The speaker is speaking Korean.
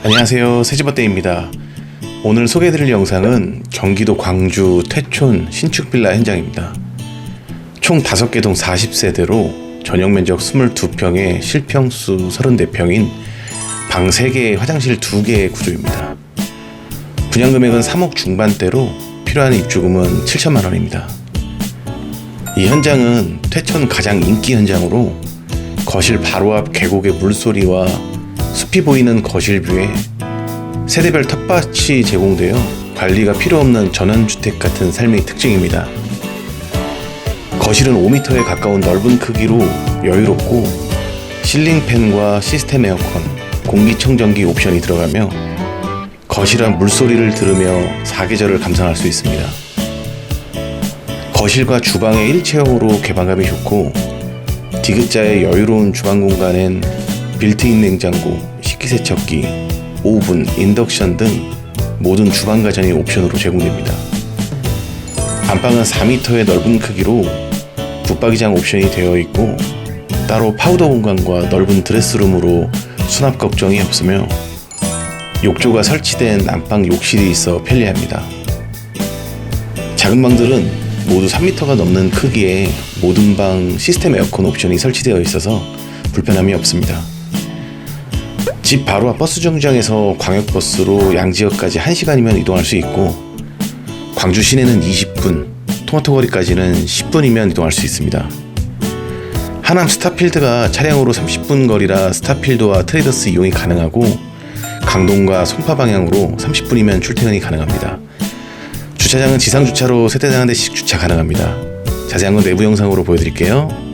안녕하세요, 새집어때입니다. 오늘 소개해드릴 영상은 경기도 광주 퇴촌 신축빌라 현장입니다. 총 5개 동 40세대로 전용면적 22평에 실평수 34평인 방 3개, 화장실 2개의 구조입니다. 분양금액은 3억 중반대로 필요한 입주금은 7천만원입니다. 이 현장은 퇴촌 가장 인기 현장으로 거실 바로 앞 계곡의 물소리와 숲이 보이는 거실뷰에 세대별 텃밭이 제공되어 관리가 필요 없는 전원주택 같은 삶의 특징입니다. 거실은 5m에 가까운 넓은 크기로 여유롭고 실링팬과 시스템 에어컨, 공기청정기 옵션이 들어가며 거실 앞 물소리를 들으며 사계절을 감상할 수 있습니다. 거실과 주방의 일체형으로 개방감이 좋고 디귿자의 여유로운 주방 공간엔 빌트인 냉장고, 식기세척기, 오븐, 인덕션 등 모든 주방 가전이 옵션으로 제공됩니다. 안방은 4m의 넓은 크기로 붙박이장 옵션이 되어 있고 따로 파우더 공간과 넓은 드레스룸으로 수납 걱정이 없으며 욕조가 설치된 안방 욕실이 있어 편리합니다. 작은 방들은 모두 3m가 넘는 크기에 모든 방 시스템 에어컨 옵션이 설치되어 있어서 불편함이 없습니다. 집 바로 앞 버스 정류장에서 광역버스로 양지역까지 1시간이면 이동할 수 있고 광주 시내는 20분, 토마토 거리까지는 10분이면 이동할 수 있습니다. 하남 스타필드가 차량으로 30분 거리라 스타필드와 트레이더스 이용이 가능하고 강동과 송파 방향으로 30분이면 출퇴근이 가능합니다. 주차장은 지상주차로 세대당 한 대씩 주차 가능합니다. 자세한 건 내부 영상으로 보여드릴게요.